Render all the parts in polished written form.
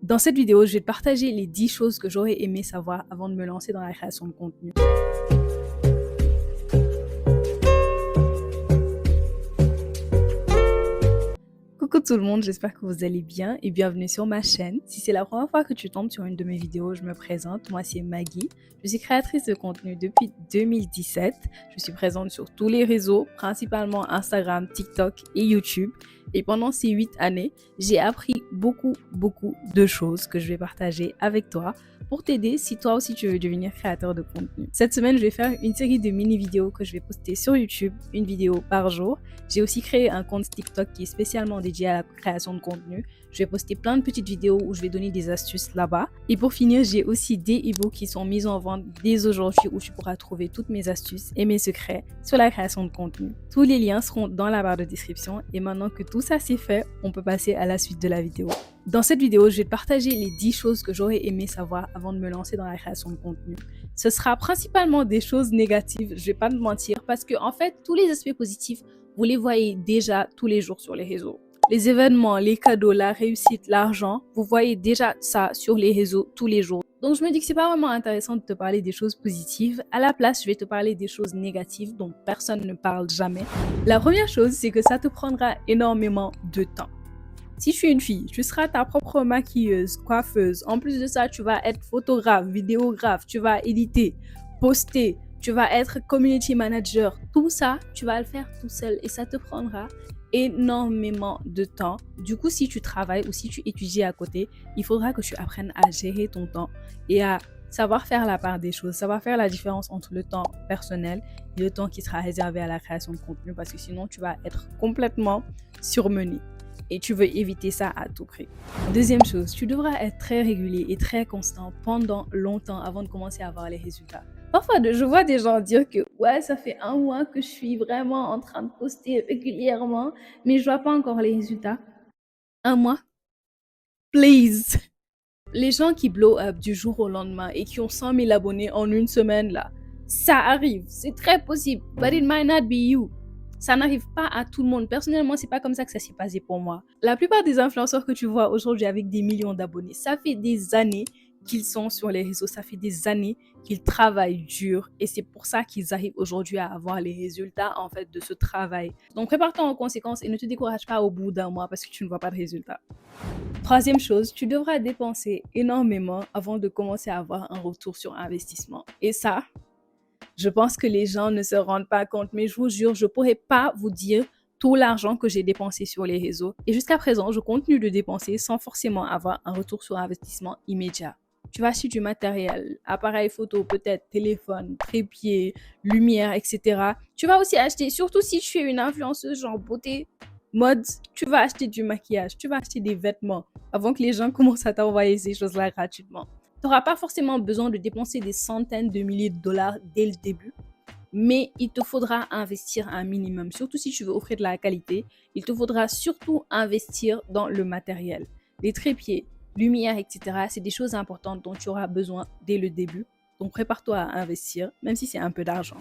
Dans cette vidéo, je vais te partager les 10 choses que j'aurais aimé savoir avant de me lancer dans la création de contenu. Coucou tout le monde, j'espère que vous allez bien et bienvenue sur ma chaîne. Si c'est la première fois que tu tombes sur une de mes vidéos, je me présente, moi c'est Maggie. Je suis créatrice de contenu depuis 2017. Je suis présente sur tous les réseaux, principalement Instagram, TikTok et YouTube. Et pendant ces 8 années, j'ai appris beaucoup de choses que je vais partager avec toi pour t'aider si toi aussi tu veux devenir créateur de contenu. Cette semaine, je vais faire une série de mini-vidéos que je vais poster sur YouTube, une vidéo par jour. J'ai aussi créé un compte TikTok qui est spécialement dédié à la création de contenu. Je vais poster plein de petites vidéos où je vais donner des astuces là-bas. Et pour finir, j'ai aussi des e-books qui sont mis en vente dès aujourd'hui où tu pourras trouver toutes mes astuces et mes secrets sur la création de contenu. Tous les liens seront dans la barre de description et maintenant que tout ça c'est fait, on peut passer à la suite de la vidéo. Dans cette vidéo, je vais te partager les 10 choses que j'aurais aimé savoir avant de me lancer dans la création de contenu. Ce sera principalement des choses négatives, je vais pas te mentir, parce que en fait, tous les aspects positifs, vous les voyez déjà tous les jours sur les réseaux. Les événements, les cadeaux, la réussite, l'argent, vous voyez déjà ça sur les réseaux tous les jours. Donc je me dis que c'est pas vraiment intéressant de te parler des choses positives. À la place, je vais te parler des choses négatives dont personne ne parle jamais. La première chose, c'est que ça te prendra énormément de temps. Si tu es une fille, tu seras ta propre maquilleuse, coiffeuse. En plus de ça, tu vas être photographe, vidéographe, tu vas éditer, poster, tu vas être community manager. Tout ça, tu vas le faire tout seul et ça te prendra énormément de temps. Du coup, si tu travailles ou si tu étudies à côté, il faudra que tu apprennes à gérer ton temps et à savoir faire la part des choses, savoir faire la différence entre le temps personnel et le temps qui sera réservé à la création de contenu parce que sinon, tu vas être complètement surmené. Et tu veux éviter ça à tout prix. Deuxième chose, tu devras être très régulier et très constant pendant longtemps avant de commencer à voir les résultats. Parfois, je vois des gens dire que ouais, ça fait 1 mois que je suis vraiment en train de poster régulièrement, mais je vois pas encore les résultats. 1 mois? Please! Les gens qui blow up du jour au lendemain et qui ont 100 000 abonnés en une semaine là, ça arrive, c'est très possible, but it might not be you. Ça n'arrive pas à tout le monde. Personnellement, c'est pas comme ça que ça s'est passé pour moi. La plupart des influenceurs que tu vois aujourd'hui avec des millions d'abonnés, ça fait des années qu'ils sont sur les réseaux, ça fait des années qu'ils travaillent dur et c'est pour ça qu'ils arrivent aujourd'hui à avoir les résultats en fait de ce travail. Donc prépare-toi en conséquence et ne te décourage pas au bout d'un mois parce que tu ne vois pas de résultats. Troisième chose, tu devras dépenser énormément avant de commencer à avoir un retour sur investissement. Et ça, je pense que les gens ne se rendent pas compte, mais je vous jure, je ne pourrais pas vous dire tout l'argent que j'ai dépensé sur les réseaux. Et jusqu'à présent, je continue de dépenser sans forcément avoir un retour sur investissement immédiat. Tu vas acheter du matériel, appareil photo, peut-être téléphone, trépied, lumière, etc. Tu vas aussi acheter, surtout si tu es une influenceuse genre beauté, mode, tu vas acheter du maquillage, tu vas acheter des vêtements avant que les gens commencent à t'envoyer ces choses-là gratuitement. Tu n'auras pas forcément besoin de dépenser des centaines de milliers de dollars dès le début, mais il te faudra investir un minimum. Surtout si tu veux offrir de la qualité, il te faudra surtout investir dans le matériel. Les trépieds, lumière, etc., c'est des choses importantes dont tu auras besoin dès le début. Donc prépare-toi à investir, même si c'est un peu d'argent.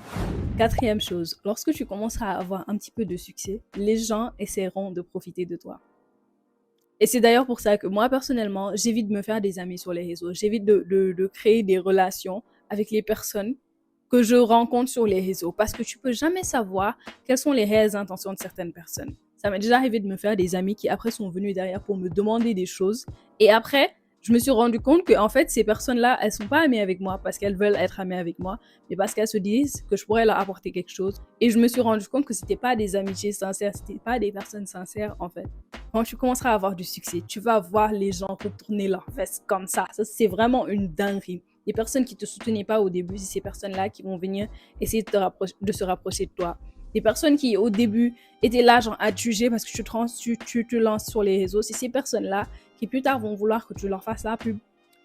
Quatrième chose, lorsque tu commenceras à avoir un petit peu de succès, les gens essaieront de profiter de toi. Et c'est d'ailleurs pour ça que moi, personnellement, j'évite de me faire des amis sur les réseaux. J'évite de créer des relations avec les personnes que je rencontre sur les réseaux parce que tu peux jamais savoir quelles sont les réelles intentions de certaines personnes. Ça m'est déjà arrivé de me faire des amis qui après sont venus derrière pour me demander des choses et après, je me suis rendu compte que en fait, ces personnes-là, elles sont pas amies avec moi parce qu'elles veulent être amies avec moi, mais parce qu'elles se disent que je pourrais leur apporter quelque chose. Et je me suis rendu compte que c'était pas des amitiés sincères, c'était pas des personnes sincères en fait. Quand tu commenceras à avoir du succès, tu vas voir les gens retourner leur veste comme ça. Ça, c'est vraiment une dinguerie. Les personnes qui te soutenaient pas au début, c'est ces personnes-là qui vont venir essayer de se rapprocher de toi. Les personnes qui, au début, étaient là, genre, à te juger parce que tu te lances sur les réseaux, c'est ces personnes-là qui, plus tard, vont vouloir que tu leur fasses la pub,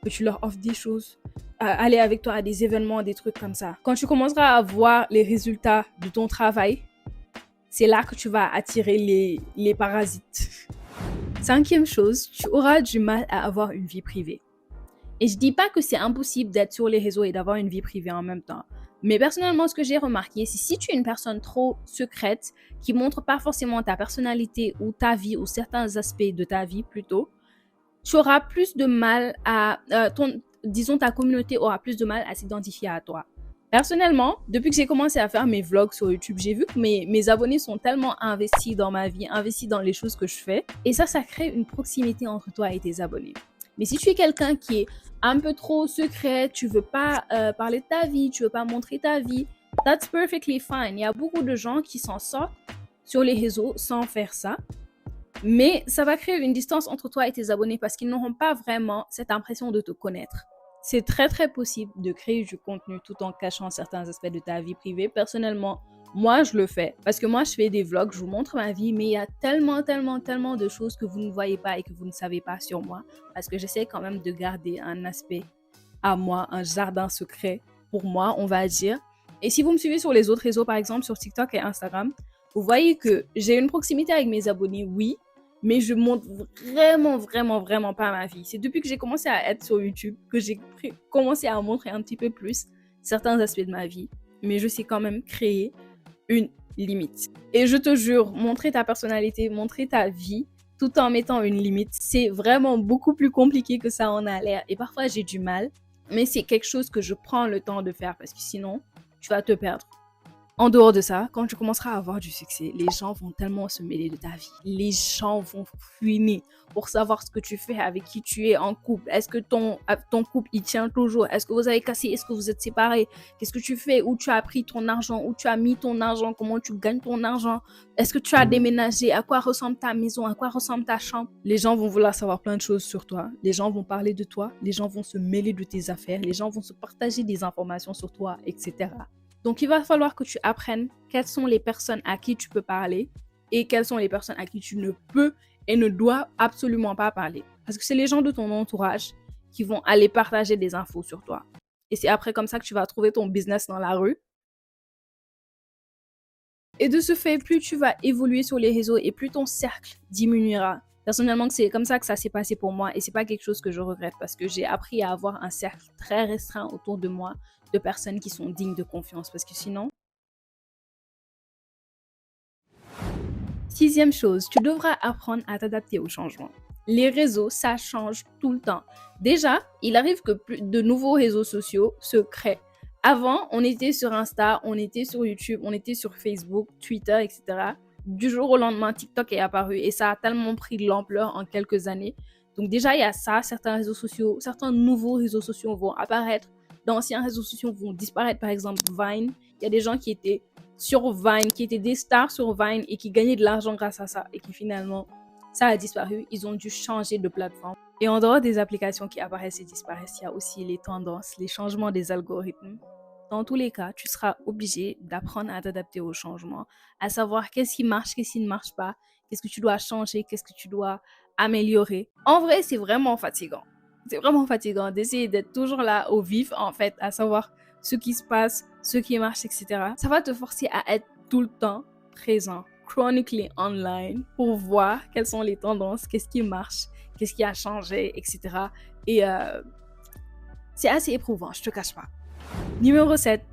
que tu leur offres des choses, aller avec toi à des événements, des trucs comme ça. Quand tu commenceras à voir les résultats de ton travail, c'est là que tu vas attirer les parasites. Cinquième chose, tu auras du mal à avoir une vie privée. Et je dis pas que c'est impossible d'être sur les réseaux et d'avoir une vie privée en même temps. Mais personnellement, ce que j'ai remarqué, c'est si tu es une personne trop secrète, qui montre pas forcément ta personnalité ou ta vie ou certains aspects de ta vie plutôt, tu auras plus de mal à, disons, ta communauté aura plus de mal à s'identifier à toi. Personnellement, depuis que j'ai commencé à faire mes vlogs sur YouTube, j'ai vu que mes abonnés sont tellement investis dans ma vie, investis dans les choses que je fais. Et ça crée une proximité entre toi et tes abonnés. Mais si tu es quelqu'un qui est un peu trop secret, tu veux pas parler de ta vie, tu veux pas montrer ta vie, that's perfectly fine. Il y a beaucoup de gens qui s'en sortent sur les réseaux sans faire ça. Mais ça va créer une distance entre toi et tes abonnés parce qu'ils n'auront pas vraiment cette impression de te connaître. C'est très très possible de créer du contenu tout en cachant certains aspects de ta vie privée. Personnellement, moi je le fais parce que moi je fais des vlogs, je vous montre ma vie, mais il y a tellement de choses que vous ne voyez pas et que vous ne savez pas sur moi parce que j'essaie quand même de garder un aspect à moi, un jardin secret pour moi, on va dire. Et si vous me suivez sur les autres réseaux, par exemple sur TikTok et Instagram, vous voyez que j'ai une proximité avec mes abonnés, oui, mais je montre vraiment pas ma vie. C'est depuis que j'ai commencé à être sur YouTube que j'ai commencé à montrer un petit peu plus certains aspects de ma vie. Mais je sais quand même créer une limite. Et je te jure, montrer ta personnalité, montrer ta vie, tout en mettant une limite, c'est vraiment beaucoup plus compliqué que ça en a l'air. Et parfois, j'ai du mal, mais c'est quelque chose que je prends le temps de faire parce que sinon, tu vas te perdre. En dehors de ça, quand tu commenceras à avoir du succès, les gens vont tellement se mêler de ta vie. Les gens vont fouiner pour savoir ce que tu fais, avec qui tu es en couple. Est-ce que ton couple, il tient toujours? Est-ce que vous avez cassé? Est-ce que vous êtes séparés? Qu'est-ce que tu fais? Où tu as pris ton argent? Où tu as mis ton argent? Comment tu gagnes ton argent? Est-ce que tu as déménagé? À quoi ressemble ta maison? À quoi ressemble ta chambre? Les gens vont vouloir savoir plein de choses sur toi. Les gens vont parler de toi. Les gens vont se mêler de tes affaires. Les gens vont se partager des informations sur toi, etc. Donc, il va falloir que tu apprennes quelles sont les personnes à qui tu peux parler et quelles sont les personnes à qui tu ne peux et ne dois absolument pas parler. Parce que c'est les gens de ton entourage qui vont aller partager des infos sur toi. Et c'est après comme ça que tu vas trouver ton business dans la rue. Et de ce fait, plus tu vas évoluer sur les réseaux et plus ton cercle diminuera. Personnellement, c'est comme ça que ça s'est passé pour moi et c'est pas quelque chose que je regrette parce que j'ai appris à avoir un cercle très restreint autour de moi de personnes qui sont dignes de confiance parce que sinon. Sixième chose, tu devras apprendre à t'adapter au changement. Les réseaux, ça change tout le temps. Déjà, il arrive que de nouveaux réseaux sociaux se créent. Avant, on était sur Insta, on était sur YouTube, on était sur Facebook, Twitter, etc. Du jour au lendemain, TikTok est apparu et ça a tellement pris de l'ampleur en quelques années. Donc déjà, il y a ça, certains réseaux sociaux, certains nouveaux réseaux sociaux vont apparaître, d'anciens réseaux sociaux vont disparaître, par exemple Vine. Il y a des gens qui étaient sur Vine, qui étaient des stars sur Vine et qui gagnaient de l'argent grâce à ça et qui finalement, ça a disparu. Ils ont dû changer de plateforme. Et en dehors des applications qui apparaissent et disparaissent, il y a aussi les tendances, les changements des algorithmes. Dans tous les cas, tu seras obligé d'apprendre à t'adapter au changement, à savoir qu'est-ce qui marche, qu'est-ce qui ne marche pas, qu'est-ce que tu dois changer, qu'est-ce que tu dois améliorer. En vrai, c'est vraiment fatigant. C'est vraiment fatigant d'essayer d'être toujours là au vif, en fait, à savoir ce qui se passe, ce qui marche, etc. Ça va te forcer à être tout le temps présent, chronically online, pour voir quelles sont les tendances, qu'est-ce qui marche, qu'est-ce qui a changé, etc. Et c'est assez éprouvant, je te cache pas. Numéro 7,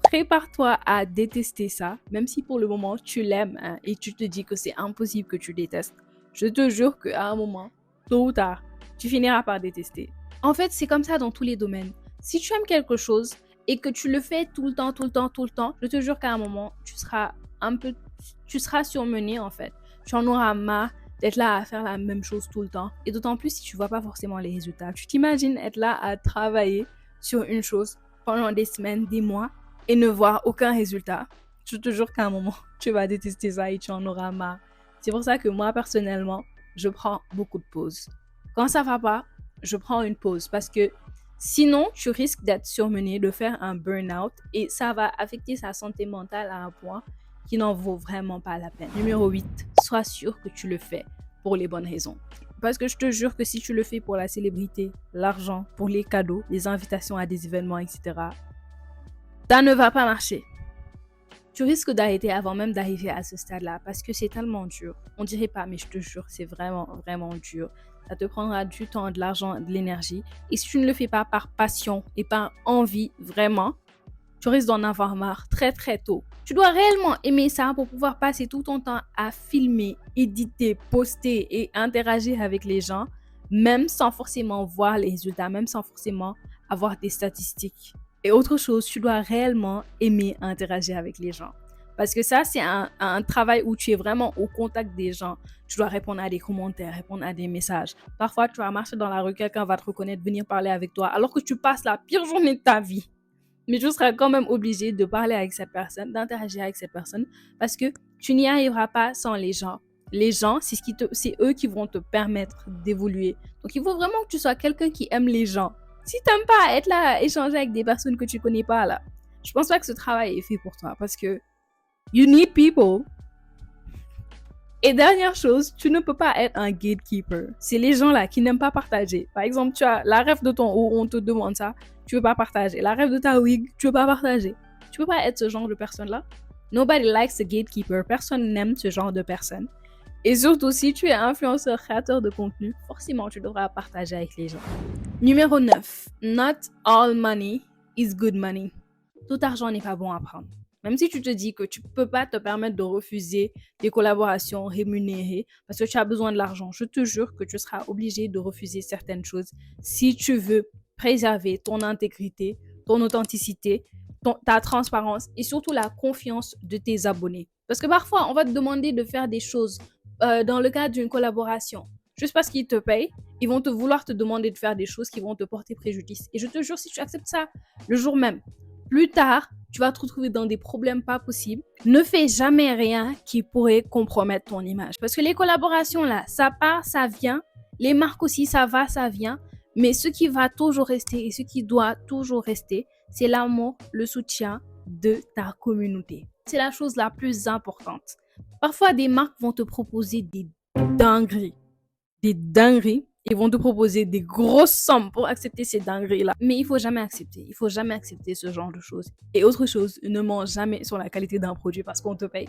prépare-toi à détester ça, même si pour le moment tu l'aimes hein, et tu te dis que c'est impossible que tu détestes. Je te jure qu'à un moment, tôt ou tard, tu finiras par détester. En fait, c'est comme ça dans tous les domaines. Si tu aimes quelque chose et que tu le fais tout le temps, je te jure qu'à un moment, tu seras surmené en fait. Tu en auras marre d'être là à faire la même chose tout le temps. Et d'autant plus si tu vois pas forcément les résultats. Tu t'imagines être là à travailler sur une chose pendant des semaines, des mois et ne voir aucun résultat. Je te jure qu'à un moment, tu vas détester ça et tu en auras marre. C'est pour ça que moi, personnellement, je prends beaucoup de pauses. Quand ça va pas, je prends une pause parce que sinon, tu risques d'être surmené, de faire un burn-out et ça va affecter sa santé mentale à un point qui n'en vaut vraiment pas la peine. Numéro 8, sois sûr que tu le fais pour les bonnes raisons. Parce que je te jure que si tu le fais pour la célébrité, l'argent, pour les cadeaux, les invitations à des événements, etc., ça ne va pas marcher. Tu risques d'arrêter avant même d'arriver à ce stade-là parce que c'est tellement dur. On dirait pas, mais je te jure, c'est vraiment dur. Ça te prendra du temps, de l'argent, de l'énergie. Et si tu ne le fais pas par passion et par envie, vraiment, tu risques d'en avoir marre très tôt. Tu dois réellement aimer ça pour pouvoir passer tout ton temps à filmer, éditer, poster et interagir avec les gens. même sans forcément voir les résultats, même sans forcément avoir des statistiques. Et autre chose, tu dois réellement aimer interagir avec les gens. Parce que ça, c'est un travail où tu es vraiment au contact des gens. Tu dois répondre à des commentaires, répondre à des messages. Parfois, tu vas marcher dans la rue, quelqu'un va te reconnaître, venir parler avec toi, alors que tu passes la pire journée de ta vie. Mais tu seras quand même obligé de parler avec cette personne, d'interagir avec cette personne, parce que tu n'y arriveras pas sans les gens. Les gens, c'est eux qui vont te permettre d'évoluer. Donc, il faut vraiment que tu sois quelqu'un qui aime les gens. Si tu n'aimes pas être là à échanger avec des personnes que tu ne connais pas, là, je pense pas que ce travail est fait pour toi, parce que you need people. Et dernière chose, tu ne peux pas être un gatekeeper. C'est les gens là qui n'aiment pas partager. Par exemple, tu as la rêve de ton haut, on te demande ça, tu veux pas partager. La rêve de ta wig, tu veux pas partager. Tu peux pas être ce genre de personne là. Nobody likes a gatekeeper. Personne n'aime ce genre de personne. Et surtout, si tu es influenceur, créateur de contenu, forcément, tu devras partager avec les gens. Numéro 9. Not all money is good money. Tout argent n'est pas bon à prendre. Même si tu te dis que tu ne peux pas te permettre de refuser des collaborations rémunérées parce que tu as besoin de l'argent, je te jure que tu seras obligé de refuser certaines choses si tu veux préserver ton intégrité, ton authenticité, ta transparence et surtout la confiance de tes abonnés. Parce que parfois, on va te demander de faire des choses dans le cadre d'une collaboration. Juste parce qu'ils te payent, ils vont te vouloir te demander de faire des choses qui vont te porter préjudice. Et je te jure, si tu acceptes ça le jour même, plus tard, tu vas te retrouver dans des problèmes pas possibles. Ne fais jamais rien qui pourrait compromettre ton image. Parce que les collaborations, là, ça part, ça vient. Les marques aussi, ça va, ça vient. Mais ce qui va toujours rester et ce qui doit toujours rester, c'est l'amour, le soutien de ta communauté. C'est la chose la plus importante. Parfois, des marques vont te proposer des dingueries. Des dingueries. Ils vont te proposer des grosses sommes pour accepter ces dingueries-là. Mais il faut jamais accepter. Il faut jamais accepter ce genre de choses. Et autre chose, ne mens jamais sur la qualité d'un produit parce qu'on te paye.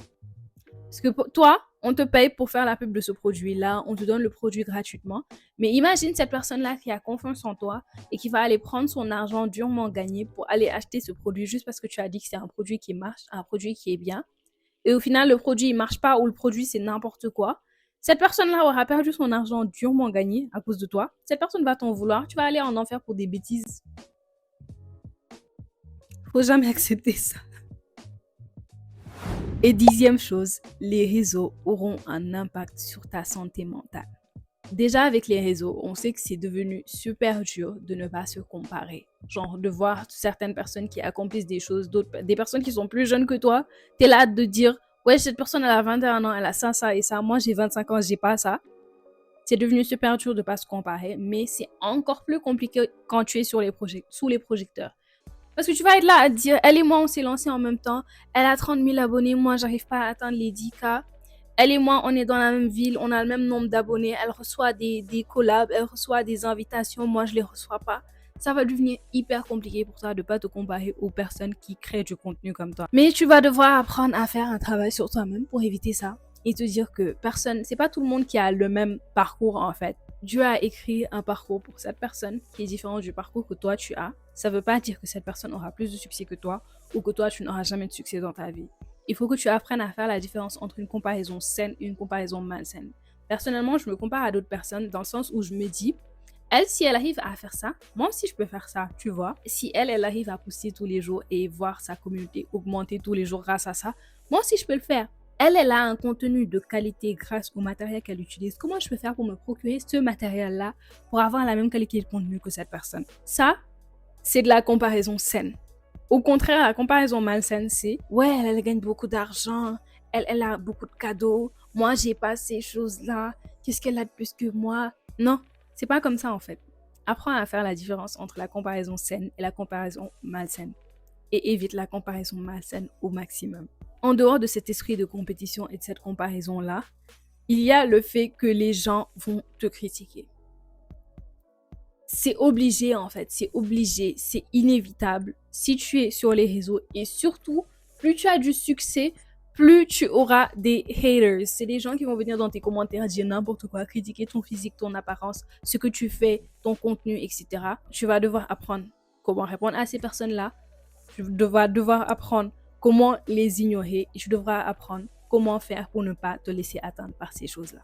Parce que toi, on te paye pour faire la pub de ce produit-là. On te donne le produit gratuitement. Mais imagine cette personne-là qui a confiance en toi et qui va aller prendre son argent durement gagné pour aller acheter ce produit juste parce que tu as dit que c'est un produit qui marche, un produit qui est bien. Et au final, le produit ne marche pas ou le produit, c'est n'importe quoi. Cette personne-là aura perdu son argent durement gagné à cause de toi. Cette personne va t'en vouloir. Tu vas aller en enfer pour des bêtises. Faut jamais accepter ça. Et 10e chose, les réseaux auront un impact sur ta santé mentale. Déjà avec les réseaux, on sait que c'est devenu super dur de ne pas se comparer. Genre de voir certaines personnes qui accomplissent des choses, des personnes qui sont plus jeunes que toi. T'es là de dire, ouais, cette personne, elle a 21 ans, elle a ça et ça. Moi, j'ai 25 ans, j'ai pas ça. C'est devenu super dur de ne pas se comparer, mais c'est encore plus compliqué quand tu es sous les projecteurs. Parce que tu vas être là à te dire, elle et moi, on s'est lancé en même temps. Elle a 30 000 abonnés, moi, j'arrive pas à atteindre les 10K. Elle et moi, on est dans la même ville, on a le même nombre d'abonnés. Elle reçoit des collabs, elle reçoit des invitations, moi, je les reçois pas. Ça va devenir hyper compliqué pour toi de ne pas te comparer aux personnes qui créent du contenu comme toi. Mais tu vas devoir apprendre à faire un travail sur toi-même pour éviter ça. Et te dire que c'est pas tout le monde qui a le même parcours en fait. Dieu a écrit un parcours pour cette personne qui est différent du parcours que toi tu as. Ça veut pas dire que cette personne aura plus de succès que toi ou que toi tu n'auras jamais de succès dans ta vie. Il faut que tu apprennes à faire la différence entre une comparaison saine et une comparaison malsaine. Personnellement, je me compare à d'autres personnes dans le sens où je me dis, elle, si elle arrive à faire ça, moi aussi je peux faire ça, tu vois. Si elle arrive à poster tous les jours et voir sa communauté augmenter tous les jours grâce à ça, moi aussi je peux le faire. Elle a un contenu de qualité grâce au matériel qu'elle utilise. Comment je peux faire pour me procurer ce matériel-là pour avoir la même qualité de contenu que cette personne? Ça, c'est de la comparaison saine. Au contraire, la comparaison malsaine, c'est ouais, elle gagne beaucoup d'argent, elle a beaucoup de cadeaux, moi j'ai pas ces choses-là, qu'est-ce qu'elle a de plus que moi? Non, c'est pas comme ça en fait. Apprends à faire la différence entre la comparaison saine et la comparaison malsaine. Et évite la comparaison malsaine au maximum. En dehors de cet esprit de compétition et de cette comparaison-là, il y a le fait que les gens vont te critiquer. C'est obligé en fait, c'est obligé, c'est inévitable. Si tu es sur les réseaux et surtout, plus tu as du succès, plus tu auras des haters. C'est des gens qui vont venir dans tes commentaires dire n'importe quoi, critiquer ton physique, ton apparence, ce que tu fais, ton contenu, etc. Tu vas devoir apprendre comment répondre à ces personnes-là. Tu vas devoir apprendre comment les ignorer et tu devras apprendre comment faire pour ne pas te laisser atteindre par ces choses-là.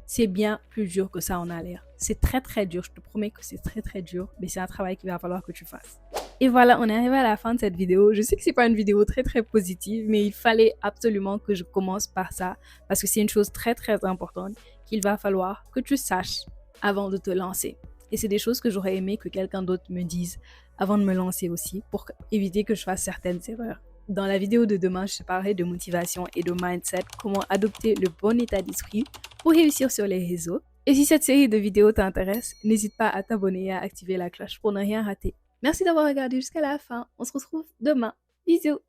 c'est bien plus dur que ça en a l'air. C'est très très dur, je te promets que c'est très très dur, mais c'est un travail qu'il va falloir que tu fasses. Et voilà, on est arrivé à la fin de cette vidéo. Je sais que c'est pas une vidéo très très positive, mais il fallait absolument que je commence par ça parce que c'est une chose très très importante qu'il va falloir que tu saches avant de te lancer. Et c'est des choses que j'aurais aimé que quelqu'un d'autre me dise avant de me lancer aussi pour éviter que je fasse certaines erreurs. Dans la vidéo de demain, je te parlerai de motivation et de mindset, comment adopter le bon état d'esprit pour réussir sur les réseaux. Et si cette série de vidéos t'intéresse, n'hésite pas à t'abonner et à activer la cloche pour ne rien rater. Merci d'avoir regardé jusqu'à la fin. On se retrouve demain. Bisous.